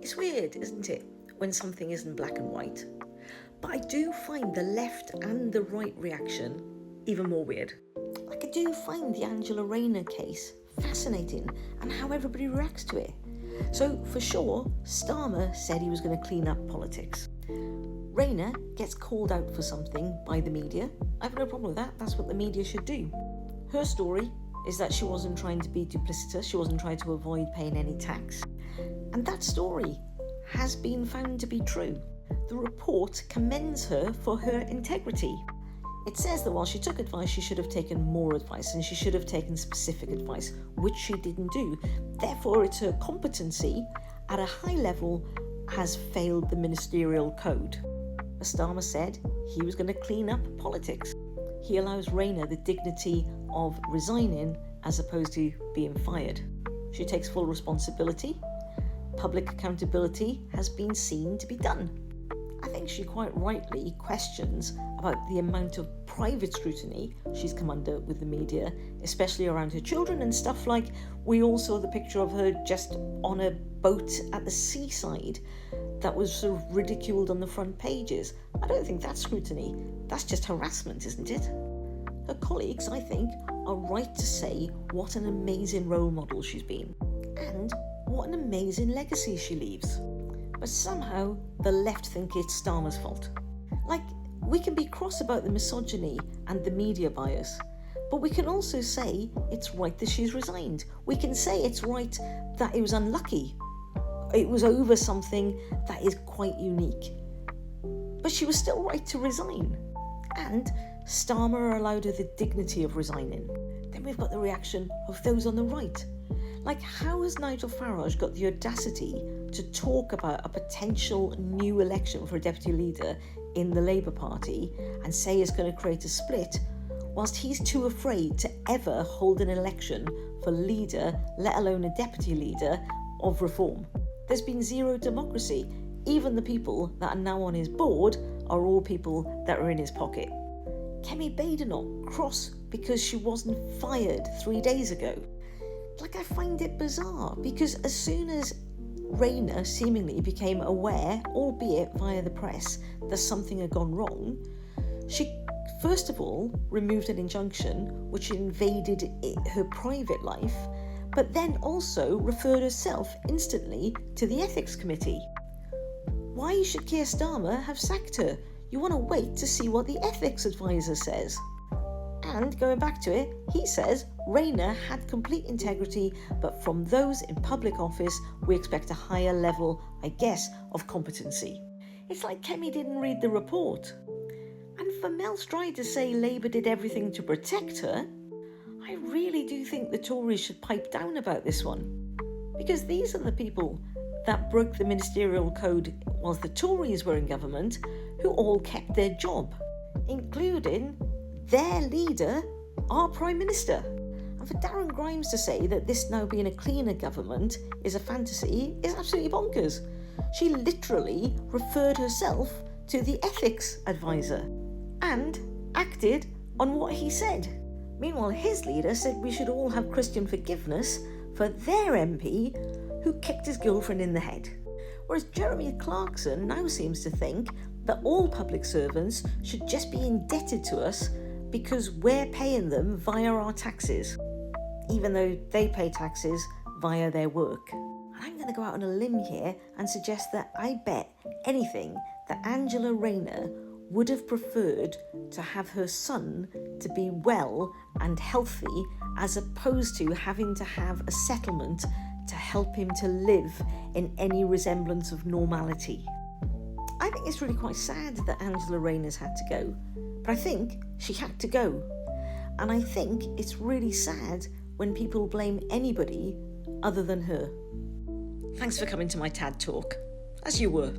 It's weird, isn't it, when something isn't black and white? But I do find the left and the right reaction even more weird. Like, I do find the Angela Rayner case fascinating and how everybody reacts to it. So, for sure, Starmer said he was going to clean up politics. Rayner gets called out for something by the media. I have no problem with that. That's what the media should do. Her story is that she wasn't trying to be duplicitous. She wasn't trying to avoid paying any tax. And that story has been found to be true. The report commends her for her integrity. It says that while she took advice, she should have taken more advice and she should have taken specific advice, which she didn't do. Therefore, it's her competency at a high level has failed the ministerial code. As Starmer said, he was going to clean up politics. He allows Rayner the dignity of resigning as opposed to being fired. She takes full responsibility. Public accountability has been seen to be done. I think she quite rightly questions about the amount of private scrutiny she's come under with the media, especially around her children and stuff like we all saw the picture of her just on a boat at the seaside that was sort of ridiculed on the front pages. I don't think that's scrutiny. That's just harassment, isn't it? Her colleagues, I think, are right to say what an amazing role model she's been and what an amazing legacy she leaves. But somehow the left think it's Starmer's fault. Like, we can be cross about the misogyny and the media bias, but we can also say it's right that she's resigned. We can say it's right that it was unlucky. It was over something that is quite unique. But she was still right to resign. And Starmer allowed her the dignity of resigning. Then we've got the reaction of those on the right. Like, how has Nigel Farage got the audacity to talk about a potential new election for a deputy leader in the Labour Party and say it's going to create a split, whilst he's too afraid to ever hold an election for leader, let alone a deputy leader, of reform? There's been zero democracy. Even the people that are now on his board are all people that are in his pocket. Kemi Badenoch cross because she wasn't fired 3 days ago. Like, I find it bizarre because as soon as Rayner seemingly became aware, albeit via the press, that something had gone wrong, she first of all removed an injunction which invaded her private life, but then also referred herself instantly to the ethics committee. Why should Keir Starmer have sacked her? You want to wait to see what the ethics advisor says. And going back to it, he says Rayner had complete integrity, but from those in public office, we expect a higher level, I guess, of competency. It's like Kemi didn't read the report. And for Mel Stride to say Labour did everything to protect her, I really do think the Tories should pipe down about this one. Because these are the people that broke the ministerial code whilst the Tories were in government, who all kept their job, including their leader, our Prime Minister. And for Darren Grimes to say that this now being a cleaner government is a fantasy is absolutely bonkers. She literally referred herself to the ethics advisor and acted on what he said. Meanwhile, his leader said we should all have Christian forgiveness for their MP who kicked his girlfriend in the head. Whereas Jeremy Clarkson now seems to think that all public servants should just be indebted to us because we're paying them via our taxes, even though they pay taxes via their work. And I'm going to go out on a limb here and suggest that I bet anything that Angela Rayner would have preferred to have her son to be well and healthy as opposed to having to have a settlement to help him to live in any resemblance of normality. I think it's really quite sad that Angela Rayner's had to go, but I think she had to go. And I think it's really sad when people blame anybody other than her. Thanks for coming to my TAD talk, as you were.